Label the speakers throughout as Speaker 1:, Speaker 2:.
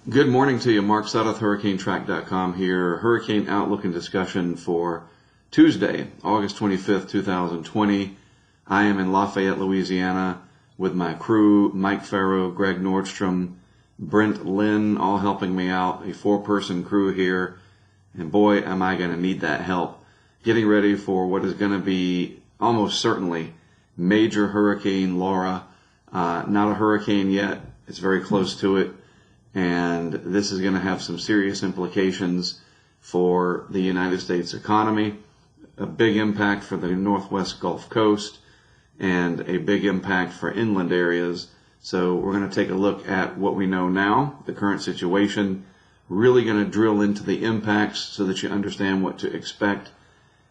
Speaker 1: Good morning to you. Mark Sudduth, HurricaneTrack.com here. Hurricane Outlook and discussion for Tuesday, August 25th, 2020. I am in Lafayette, Louisiana with my crew, Mike Farrow, Greg Nordstrom, Brent Lynn, all helping me out, a four-person crew here. And boy, am I going to need that help. Getting ready for what is going to be almost certainly major Hurricane Laura. Not a hurricane yet. It's very close to it. And this is going to have some serious implications for the United States economy, a big impact for the Northwest Gulf Coast, and a big impact for inland areas. So we're going to take a look at what we know now, the current situation, really going to drill into the impacts so that you understand what to expect.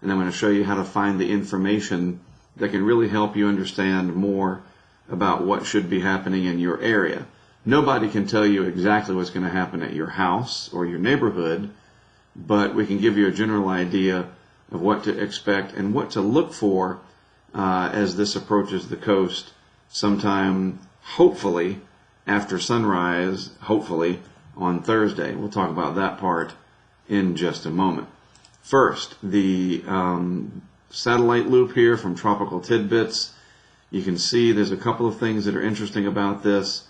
Speaker 1: And I'm going to show you how to find the information that can really help you understand more about what should be happening in your area. Nobody can tell you exactly what's going to happen at your house or your neighborhood, but we can give you a general idea of what to expect and what to look for as this approaches the coast sometime, hopefully, after sunrise, hopefully, on Thursday. We'll talk about that part in just a moment. First, the satellite loop here from Tropical Tidbits. You can see there's a couple of things that are interesting about this.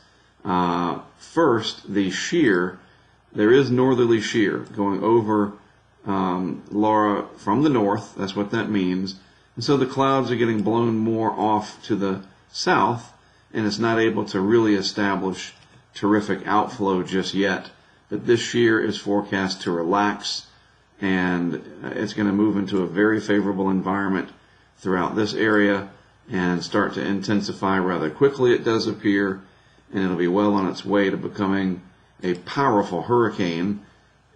Speaker 1: First, the shear. There is northerly shear going over Laura from the north. That's what that means. And so the clouds are getting blown more off to the south, and it's not able to really establish terrific outflow just yet. But this shear is forecast to relax, and it's going to move into a very favorable environment throughout this area and start to intensify rather quickly, it does appear. And it'll be well on its way to becoming a powerful hurricane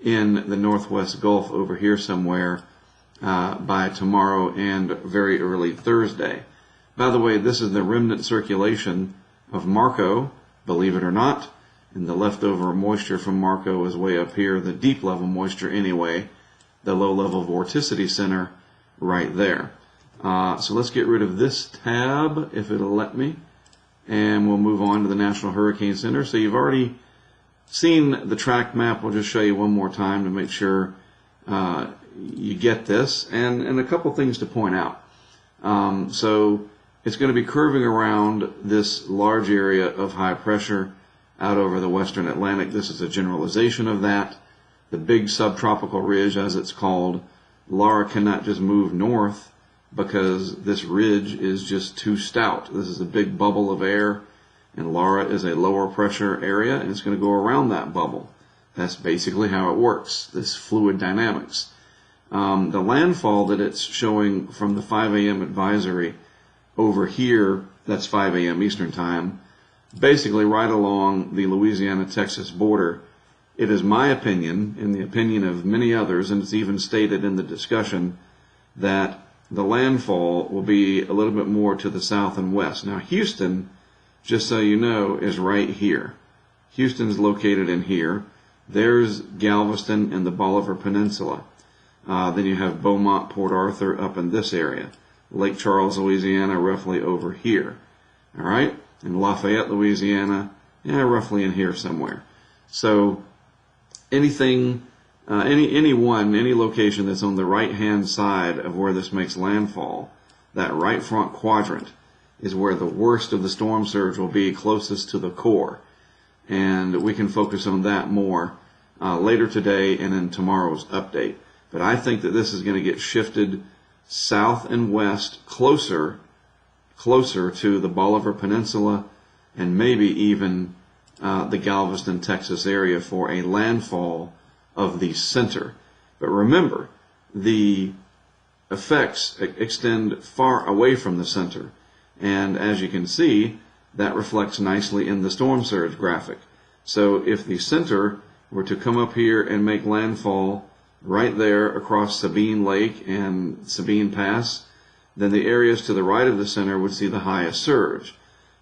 Speaker 1: in the Northwest Gulf over here somewhere by tomorrow and very early Thursday. By the way, this is the remnant circulation of Marco, believe it or not, and the leftover moisture from Marco is way up here, the deep level moisture anyway, the low level vorticity center right there. So let's get rid of this tab if it'll let me. And we'll move on to the National Hurricane Center. So you've already seen the track map. We'll just show you one more time to make sure you get this. And a couple things to point out. So it's going to be curving around this large area of high pressure out over the western Atlantic. This is a generalization of that. The big subtropical ridge, as it's called, Laura cannot just move north, because this ridge is just too stout. This is a big bubble of air, and Laura is a lower pressure area, and it's going to go around that bubble. That's basically how it works, this fluid dynamics. The landfall that it's showing from the 5 a.m. advisory over here, that's 5 a.m. Eastern Time, basically right along the Louisiana-Texas border. It is my opinion, and the opinion of many others, and it's even stated in the discussion, that the landfall will be a little bit more to the south and west. Now, Houston, just so you know, is right here. Houston's located in here. There's Galveston and the Bolivar Peninsula. Then you have Beaumont, Port Arthur up in this area. Lake Charles, Louisiana, roughly over here. All right? And Lafayette, Louisiana, roughly in here somewhere. So anything... Any location that's on the right-hand side of where this makes landfall, that right front quadrant, is where the worst of the storm surge will be, closest to the core. And we can focus on that more later today and in tomorrow's update. But I think that this is going to get shifted south and west, closer to the Bolivar Peninsula and maybe even the Galveston, Texas area for a landfall of the center. But remember, the effects extend far away from the center, and as you can see, that reflects nicely in the storm surge graphic. So if the center were to come up here and make landfall right there across Sabine Lake and Sabine Pass, then the areas to the right of the center would see the highest surge.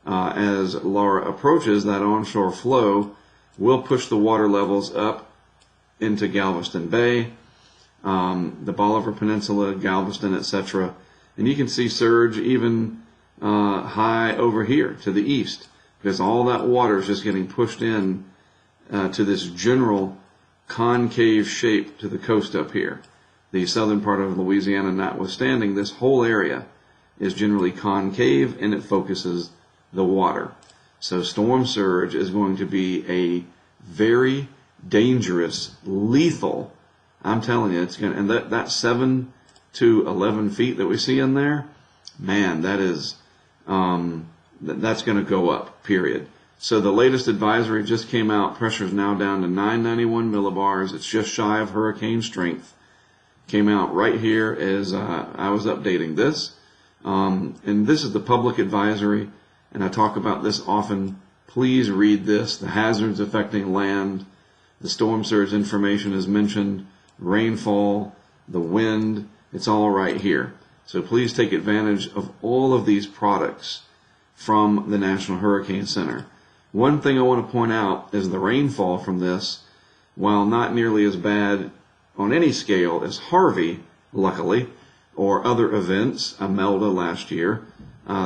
Speaker 1: As Laura approaches, that onshore flow will push the water levels up into Galveston Bay, the Bolivar Peninsula, Galveston, etc. And you can see surge even high over here to the east, because all that water is just getting pushed in to this general concave shape to the coast up here. The southern part of Louisiana notwithstanding, this whole area is generally concave and it focuses the water. So storm surge is going to be a very dangerous, lethal, I'm telling you, it's going to, and that 7 to 11 feet that we see in there, man, that is, that's going to go up, period. So the latest advisory just came out. Pressure is now down to 991 millibars. It's just shy of hurricane strength. Came out right here as I was updating this. And this is the public advisory, and I talk about this often. Please read this. The hazards affecting land, the storm surge information is mentioned, rainfall, the wind, it's all right here. So please take advantage of all of these products from the National Hurricane Center. One thing I want to point out is the rainfall from this, while not nearly as bad on any scale as Harvey, luckily, or other events, Imelda last year,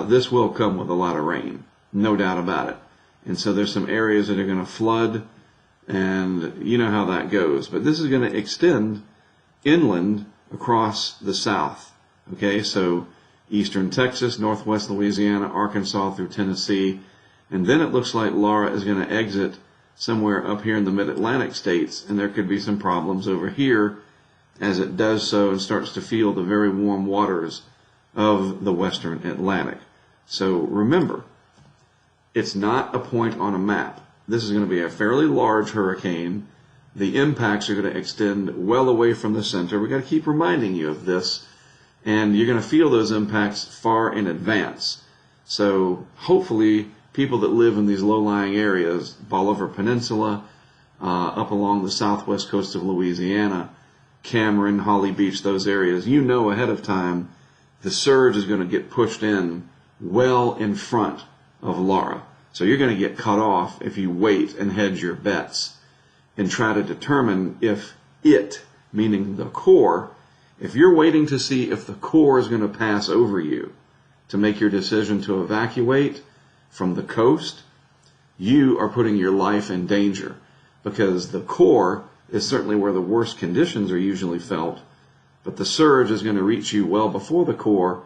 Speaker 1: this will come with a lot of rain, no doubt about it. And so there's some areas that are going to flood, and you know how that goes. But this is going to extend inland across the south. Okay, so eastern Texas, northwest Louisiana, Arkansas through Tennessee. And then it looks like Laura is going to exit somewhere up here in the mid-Atlantic states, and there could be some problems over here as it does so and starts to feel the very warm waters of the western Atlantic. So remember, it's not a point on a map. This is going to be a fairly large hurricane. The impacts are going to extend well away from the center. We've got to keep reminding you of this, and you're going to feel those impacts far in advance. So hopefully people that live in these low-lying areas, Bolivar Peninsula, up along the southwest coast of Louisiana, Cameron, Holly Beach, those areas, you know ahead of time the surge is going to get pushed in well in front of Laura. So you're going to get cut off if you wait and hedge your bets and try to determine if it, meaning the core, if you're waiting to see if the core is going to pass over you to make your decision to evacuate from the coast, you are putting your life in danger, because the core is certainly where the worst conditions are usually felt, but the surge is going to reach you well before the core,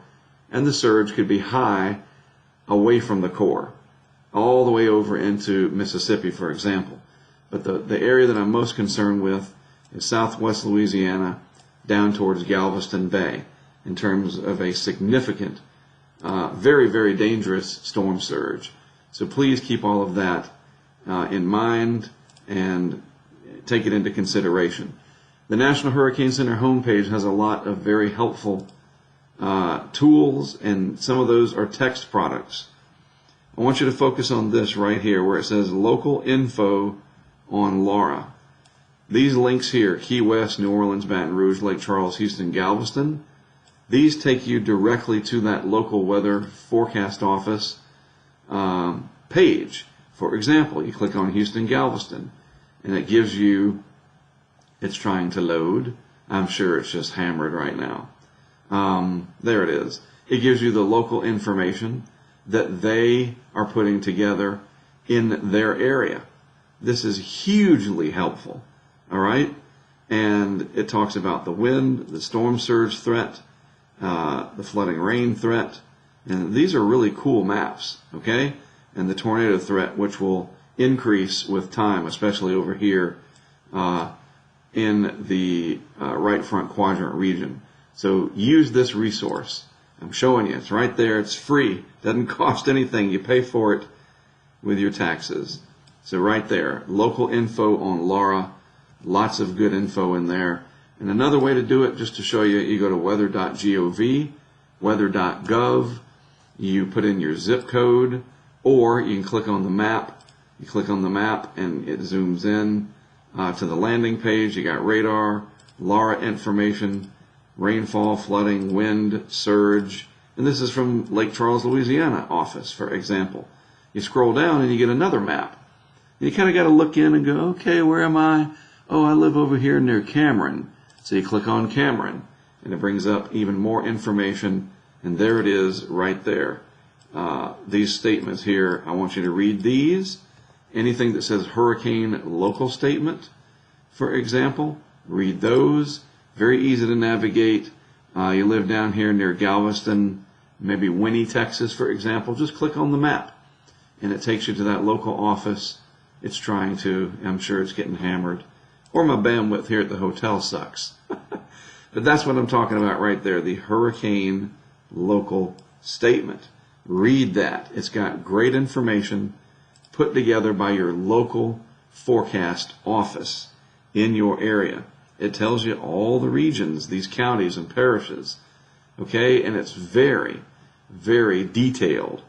Speaker 1: and the surge could be high away from the core, all the way over into Mississippi, for example. But the area that I'm most concerned with is southwest Louisiana down towards Galveston Bay in terms of a significant, very, very dangerous storm surge. So please keep all of that in mind and take it into consideration. The National Hurricane Center homepage has a lot of very helpful tools, and some of those are text products. I want you to focus on this right here where it says local info on Laura. These links here, Key West, New Orleans, Baton Rouge, Lake Charles, Houston, Galveston, these take you directly to that local weather forecast office page. For example, you click on Houston, Galveston, and it gives you, it's trying to load. I'm sure it's just hammered right now. There it is. It gives you the local information that they are putting together in their area. This is hugely helpful, all right? And it talks about the wind, the storm surge threat, the flooding rain threat, and these are really cool maps, okay? And the tornado threat, which will increase with time, especially over here in the right front quadrant region. So use this resource. I'm showing you, it's right there, it's free, doesn't cost anything, you pay for it with your taxes. So right there, local info on Laura, lots of good info in there. And another way to do it, just to show you, you go to weather.gov, weather.gov, you put in your zip code, or you can click on the map. You click on the map and it zooms in to the landing page. You got radar, Laura information, rainfall, flooding, wind, surge, and this is from Lake Charles, Louisiana office, for example. You scroll down and you get another map. You kind of got to look in and go, okay, where am I? Oh, I live over here near Cameron. So you click on Cameron, and it brings up even more information, and there it is right there. These statements here, I want you to read these anything that says hurricane local statement, for example, read those. Very easy to navigate. You live down here near Galveston, maybe Winnie, Texas, for example, just click on the map and it takes you to that local office. It's trying to, I'm sure it's getting hammered. Or my bandwidth here at the hotel sucks. But that's what I'm talking about right there, the hurricane local statement. Read that. It's got great information put together by your local forecast office in your area. It tells you all the regions, these counties and parishes, okay? And it's very, very detailed,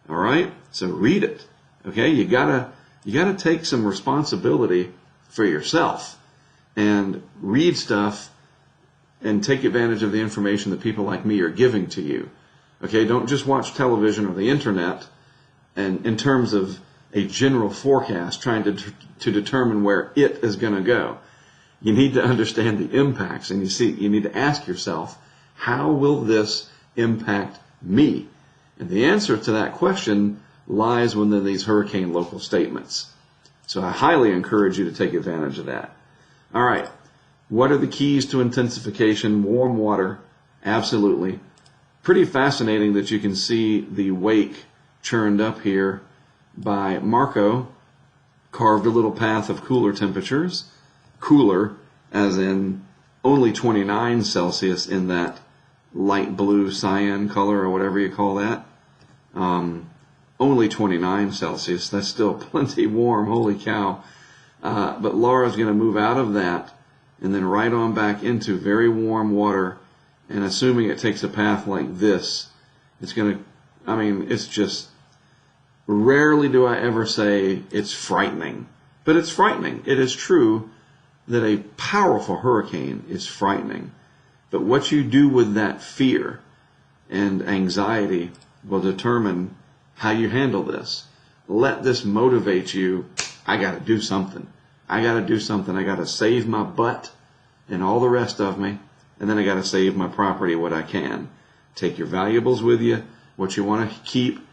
Speaker 1: all right? So read it, okay? You gotta take some responsibility for yourself and read stuff and take advantage of the information that people like me are giving to you, okay? Don't just watch television or the internet and in terms of a general forecast trying to determine where it is going to go. You need to understand the impacts, and you need to ask yourself, how will this impact me? And the answer to that question lies within these hurricane local statements. So I highly encourage you to take advantage of that. All right, what are the keys to intensification? Warm water, absolutely. Pretty fascinating that you can see the wake churned up here by Marco, carved a little path of cooler temperatures. Cooler, as in only 29 Celsius in that light blue cyan color or whatever you call that. Only 29 Celsius. That's still plenty warm. Holy cow. But Laura's going to move out of that and then right on back into very warm water. And assuming it takes a path like this, it's going to, I mean, it's just, rarely do I ever say it's frightening. But it's frightening. It is true that a powerful hurricane is frightening. But what you do with that fear and anxiety will determine how you handle this. Let this motivate you. I got to do something. I got to do something. I got to save my butt and all the rest of me. And then I got to save my property what I can. Take your valuables with you, what you want to keep,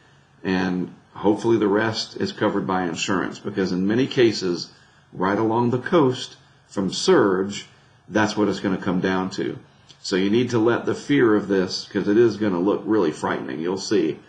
Speaker 1: and hopefully the rest is covered by insurance. Because in many cases, right along the coast, from surge, that's what it's going to come down to. So you need to let the fear of this, because it is going to look really frightening, you'll see,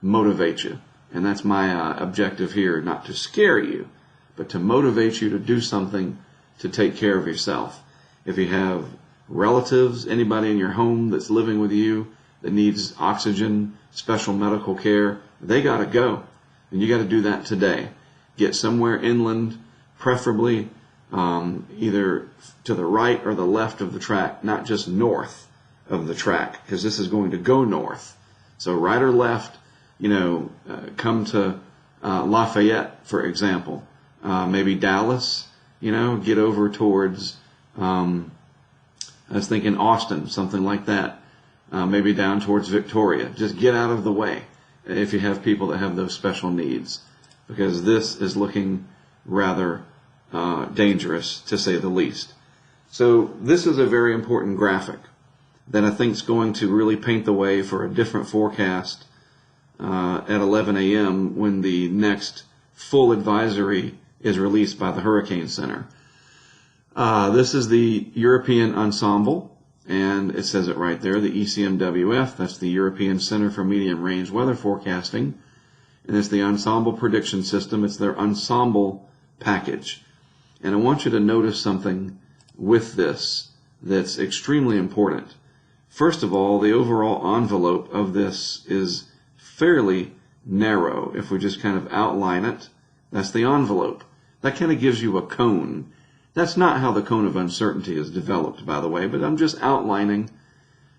Speaker 1: motivate you. And that's my objective here, not to scare you, but to motivate you to do something to take care of yourself. If you have relatives, anybody in your home that's living with you that needs oxygen, special medical care, they got to go. And you got to do that today. Get somewhere inland, preferably either to the right or the left of the track, not just north of the track, because this is going to go north. So right or left, come to Lafayette, for example. Maybe Dallas, get over towards, I was thinking Austin, something like that. Maybe down towards Victoria. Just get out of the way if you have people that have those special needs, because this is looking rather dangerous, to say the least. So this is a very important graphic that I think is going to really paint the way for a different forecast at 11 a.m. when the next full advisory is released by the Hurricane Center. This is the European ensemble, and it says it right there, the ECMWF. That's the European Center for Medium Range Weather Forecasting. And it's the ensemble prediction system. It's their ensemble package. And I want you to notice something with this that's extremely important. First of all, the overall envelope of this is fairly narrow. If we just kind of outline it, that's the envelope. That kind of gives you a cone. That's not how the cone of uncertainty is developed, by the way, but I'm just outlining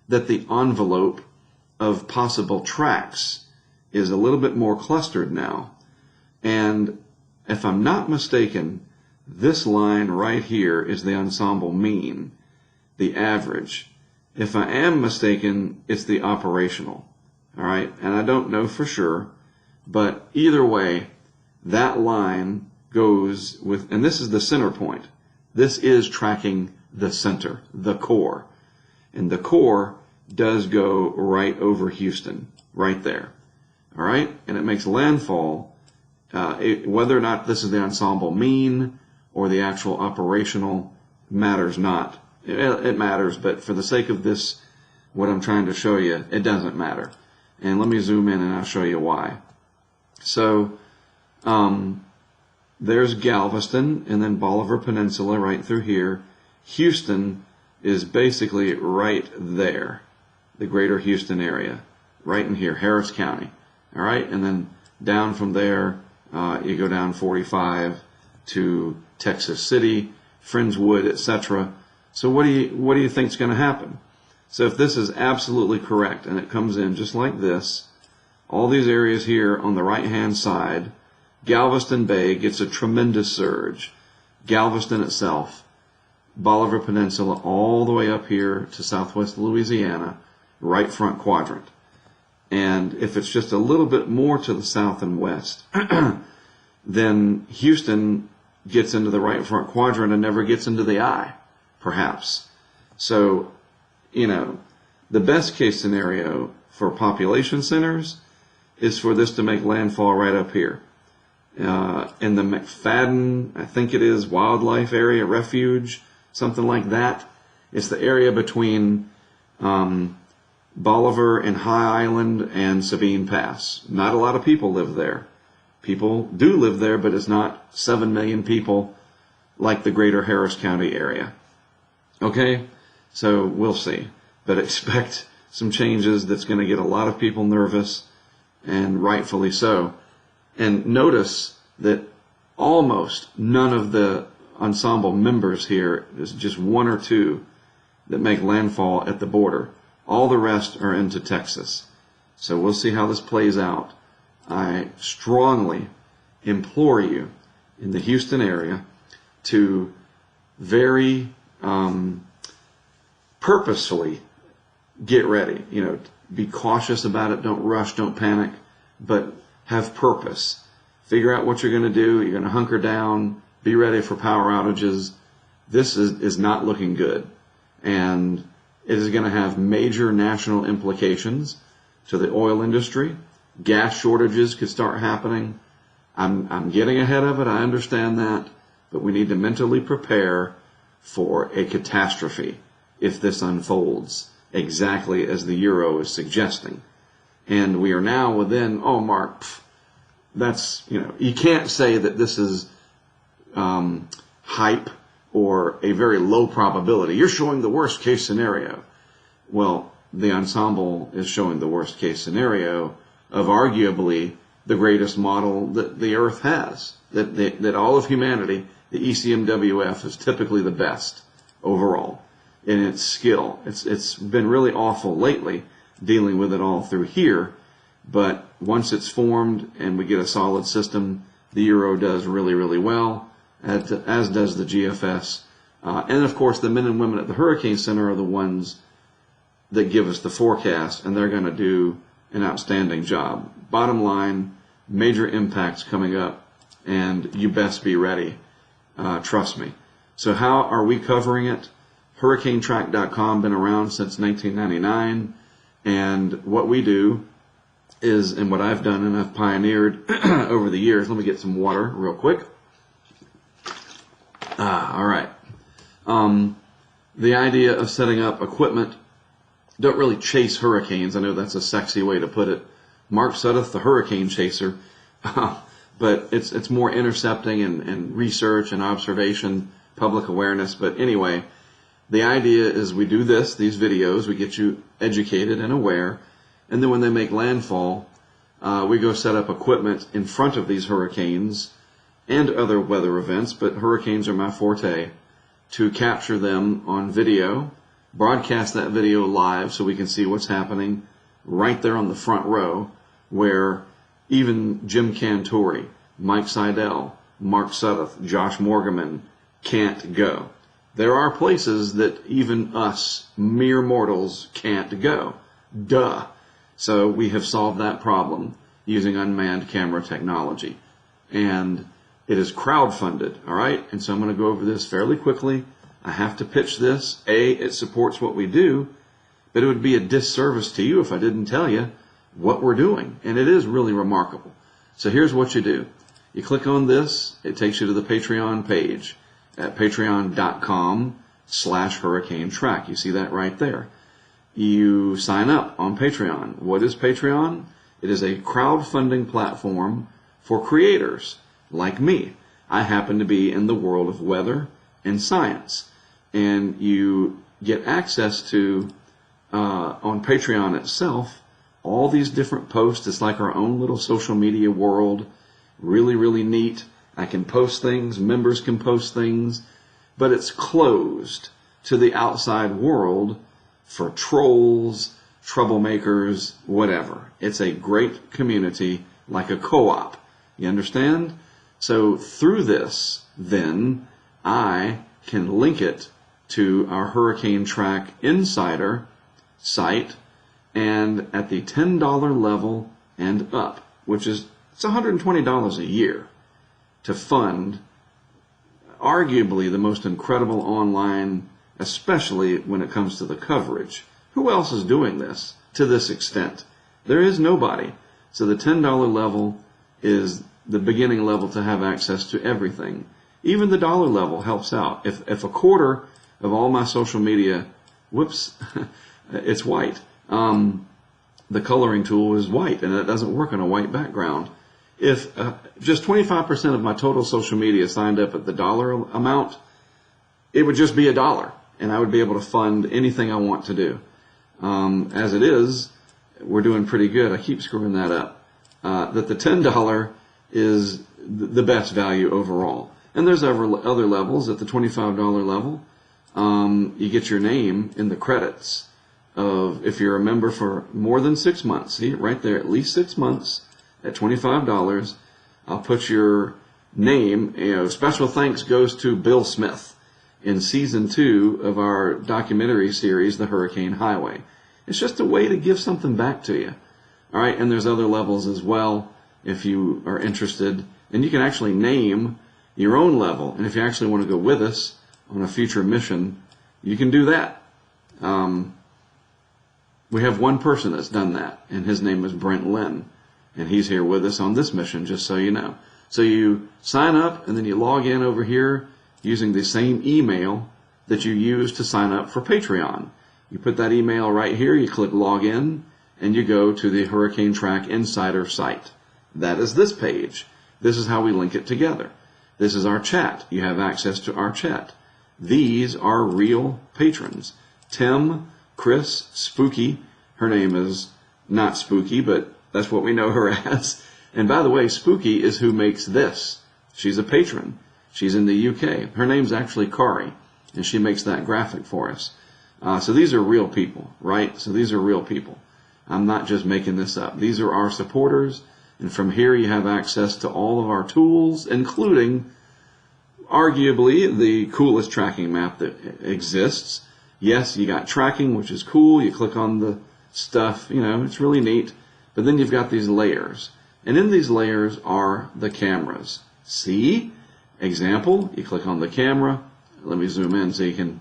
Speaker 1: that the envelope of possible tracks is a little bit more clustered now. And if I'm not mistaken, this line right here is the ensemble mean, the average. If I am mistaken, it's the operational. All right, and I don't know for sure, but either way, that line goes with, and this is the center point. This is tracking the center, the core. And the core does go right over Houston, right there. All right, and it makes landfall Whether or not this is the ensemble mean or the actual operational matters not. It matters, but for the sake of this, what I'm trying to show you, it doesn't matter. And let me zoom in and I'll show you why. So there's Galveston and then Bolivar Peninsula right through here. Houston is basically right there, the greater Houston area, right in here, Harris County. All right, and then down from there, you go down 45 to Texas City, Friendswood, etc. So what do you think is going to happen? So if this is absolutely correct and it comes in just like this, all these areas here on the right-hand side, Galveston Bay gets a tremendous surge. Galveston itself, Bolivar Peninsula, all the way up here to southwest Louisiana, right front quadrant. And if it's just a little bit more to the south and west, then Houston gets into the right front quadrant and never gets into the eye, perhaps. So, the best case scenario for population centers is for this to make landfall right up here. In the McFadden, I think it is, wildlife area, refuge, something like that. It's the area between Bolivar and High Island and Sabine Pass. Not a lot of people live there. People do live there, but it's not 7 million people like the greater Harris County area. Okay? So we'll see. But expect some changes that's going to get a lot of people nervous, and rightfully so. And notice that almost none of the ensemble members here, there's just one or two that make landfall at the border. All the rest are into Texas. So we'll see how this plays out. I strongly implore you in the Houston area to very purposefully get ready. Be cautious about it. Don't rush. Don't panic. But have purpose. Figure out what you're going to do. You're going to hunker down. Be ready for power outages. This is not looking good. And it is going to have major national implications to the oil industry. Gas shortages could start happening. I'm getting ahead of it. I understand that. But we need to mentally prepare for a catastrophe if this unfolds exactly as the Euro is suggesting. And we are now within, Mark, that's, you can't say that this is hype or a very low probability. You're showing the worst case scenario. Well, the ensemble is showing the worst case scenario of arguably the greatest model that the Earth has. That all of humanity, the ECMWF, is typically the best overall in its skill. It's been really awful lately dealing with it all through here, but once it's formed and we get a solid system, the Euro does really, really well, as does the GFS. And of course, the men and women at the Hurricane Center are the ones that give us the forecast, and they're going to do an outstanding job. Bottom line, major impacts coming up, and you best be ready. Trust me. So how are we covering it? HurricaneTrack.com, been around since 1999, and what we do is, and what I've done and I've pioneered over the years, let me get some water real quick. All right. The idea of setting up equipment, don't really chase hurricanes. I know that's a sexy way to put it. Mark Sudduth, the hurricane chaser. But it's more intercepting and research and observation, public awareness. But anyway, the idea is we do these videos, we get you educated and aware, and then when they make landfall, we go set up equipment in front of these hurricanes and other weather events, but hurricanes are my forte, to capture them on video, broadcast that video live so we can see what's happening right there on the front row, where even Jim Cantori, Mike Seidel, Mark Sudduth, Josh Morgerman can't go. There are places that even us, mere mortals, can't go. Duh. So we have solved that problem using unmanned camera technology. And it is crowdfunded, all right? And so I'm going to go over this fairly quickly. I have to pitch this. It supports what we do, but it would be a disservice to you if I didn't tell you what we're doing. And it is really remarkable. So here's what you do. You click on this, it takes you to the Patreon page at patreon.com/HurricaneTrack. You see that right there. You sign up on Patreon. What is Patreon? It is a crowdfunding platform for creators like me. I happen to be in the world of weather and science. And you get access to, on Patreon itself, all these different posts. It's like our own little social media world. Really, really neat. I can post things. Members can post things. But it's closed to the outside world for trolls, troublemakers, whatever. It's a great community, like a co-op. You understand? So through this, then, I can link it to our HurricaneTrack Insider site, and at the $10 level and up, which is it's $120 a year, to fund arguably the most incredible online, especially when it comes to the coverage. Who else is doing this to this extent? There is nobody. So the $10 level is the beginning level to have access to everything. Even the dollar level helps out. If a quarter of all my social media, whoops, it's white. The coloring tool is white, and it doesn't work on a white background. If just 25% of my total social media signed up at the dollar amount, it would just be $1, and I would be able to fund anything I want to do. As it is, we're doing pretty good. I keep screwing that up. That the $10 is the best value overall. And there's other levels. At the $25 level, you get your name in the credits of, if you're a member for more than 6 months. See, right there, at least 6 months at $25. I'll put your name. Special thanks goes to Bill Smith in season 2 of our documentary series, The Hurricane Highway. It's just a way to give something back to you. All right, and there's other levels as well if you are interested. And you can actually name your own level. And if you actually want to go with us on a future mission, you can do that. We have one person that's done that, and his name is Brent Lynn. And he's here with us on this mission, just so you know. So you sign up, and then you log in over here using the same email that you use to sign up for Patreon. You put that email right here, you click login, and you go to the HurricaneTrack Insider site. That is this page. This is how we link it together. This is our chat. You have access to our chat. These are real patrons. Tim, Chris, Spooky. Her name is not Spooky, but that's what we know her as. And by the way, Spooky is who makes this. She's a patron. She's in the UK. Her name's actually Kari, and she makes that graphic for us. So these are real people, right? So these are real people. I'm not just making this up. These are our supporters, and from here you have access to all of our tools, including arguably the coolest tracking map that exists. Yes, you got tracking, which is cool. You click on the stuff, it's really neat. But then you've got these layers. And in these layers are the cameras. See? Example, you click on the camera. Let me zoom in so you can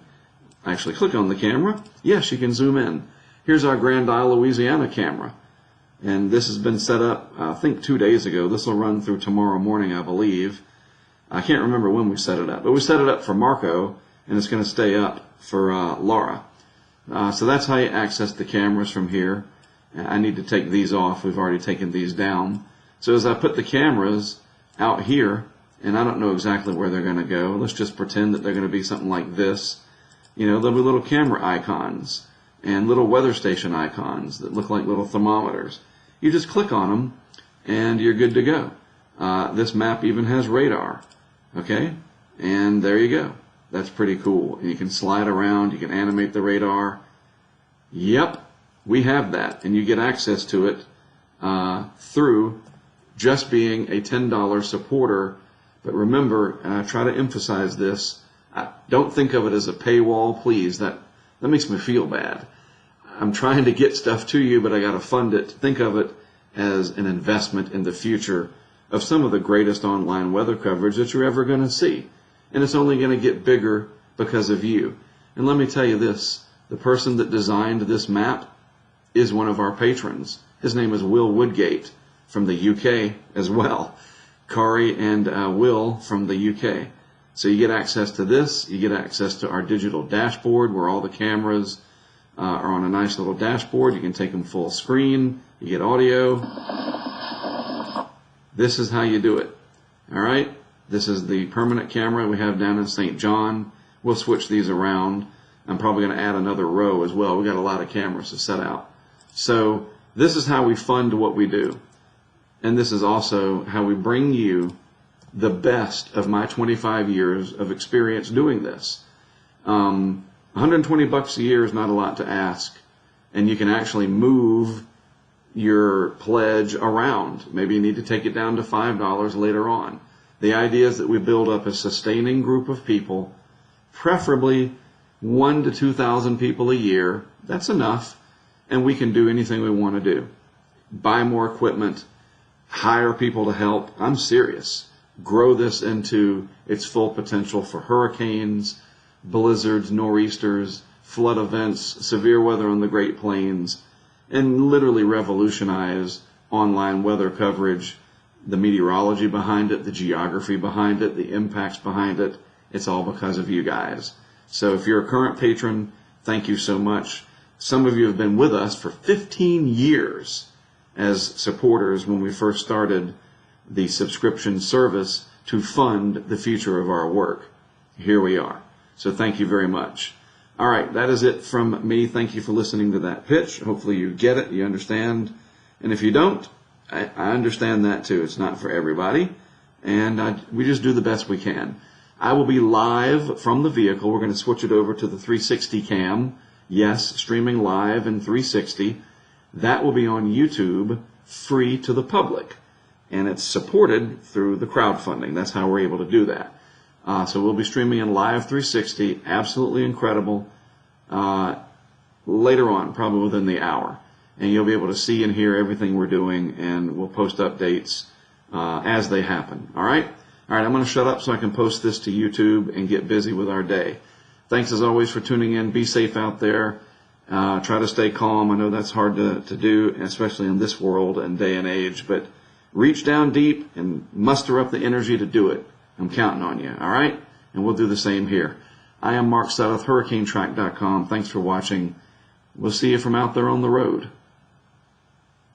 Speaker 1: actually click on the camera. Yes, you can zoom in. Here's our Grand Isle, Louisiana camera. And this has been set up, I think 2 days ago. This will run through tomorrow morning, I believe. I can't remember when we set it up. But we set it up for Marco, and it's going to stay up for Laura. So that's how you access the cameras from here. I need to take these off. We've already taken these down. So as I put the cameras out here, and I don't know exactly where they're going to go. Let's just pretend that they're going to be something like this. There'll be little camera icons and little weather station icons that look like little thermometers. You just click on them, and you're good to go. This map even has radar. Okay? And there you go. That's pretty cool. And you can slide around. You can animate the radar. Yep. We have that, and you get access to it through just being a $10 supporter. But remember, and I try to emphasize this, don't think of it as a paywall, please. That makes me feel bad. I'm trying to get stuff to you, but I got to fund it. Think of it as an investment in the future of some of the greatest online weather coverage that you're ever going to see. And it's only going to get bigger because of you. And let me tell you this, the person that designed this map is one of our patrons. His name is Will Woodgate from the UK as well. Kari and Will from the UK. So you get access to this. You get access to our digital dashboard where all the cameras are on a nice little dashboard. You can take them full screen. You get audio. This is how you do it. All right? This is the permanent camera we have down in St. John. We'll switch these around. I'm probably going to add another row as well. We've got a lot of cameras to set out. So this is how we fund what we do. And this is also how we bring you the best of my 25 years of experience doing this. $120 a year is not a lot to ask. And you can actually move your pledge around. Maybe you need to take it down to $5 later on. The idea is that we build up a sustaining group of people, preferably 1,000 to 2,000 people a year. That's enough. And we can do anything we want to do. Buy more equipment, hire people to help. I'm serious. Grow this into its full potential for hurricanes, blizzards, nor'easters, flood events, severe weather on the Great Plains, and literally revolutionize online weather coverage, the meteorology behind it, the geography behind it, the impacts behind it. It's all because of you guys. So if you're a current patron, thank you so much. Some of you have been with us for 15 years as supporters when we first started the subscription service to fund the future of our work. Here we are. So thank you very much. All right, that is it from me. Thank you for listening to that pitch. Hopefully you get it, you understand. And if you don't, I understand that too. It's not for everybody. And we just do the best we can. I will be live from the vehicle. We're going to switch it over to the 360 cam. Yes, streaming live in 360. That will be on YouTube, free to the public. And it's supported through the crowdfunding. That's how we're able to do that. So we'll be streaming in live 360. Absolutely incredible. Later on, probably within the hour. And you'll be able to see and hear everything we're doing. And we'll post updates as they happen. All right? All right, I'm going to shut up so I can post this to YouTube and get busy with our day. Thanks as always for tuning in. Be safe out there. Try to stay calm. I know that's hard to do, especially in this world and day and age. But reach down deep and muster up the energy to do it. I'm counting on you, all right? And we'll do the same here. I am Mark Sudduth, HurricaneTrack.com. Thanks for watching. We'll see you from out there on the road.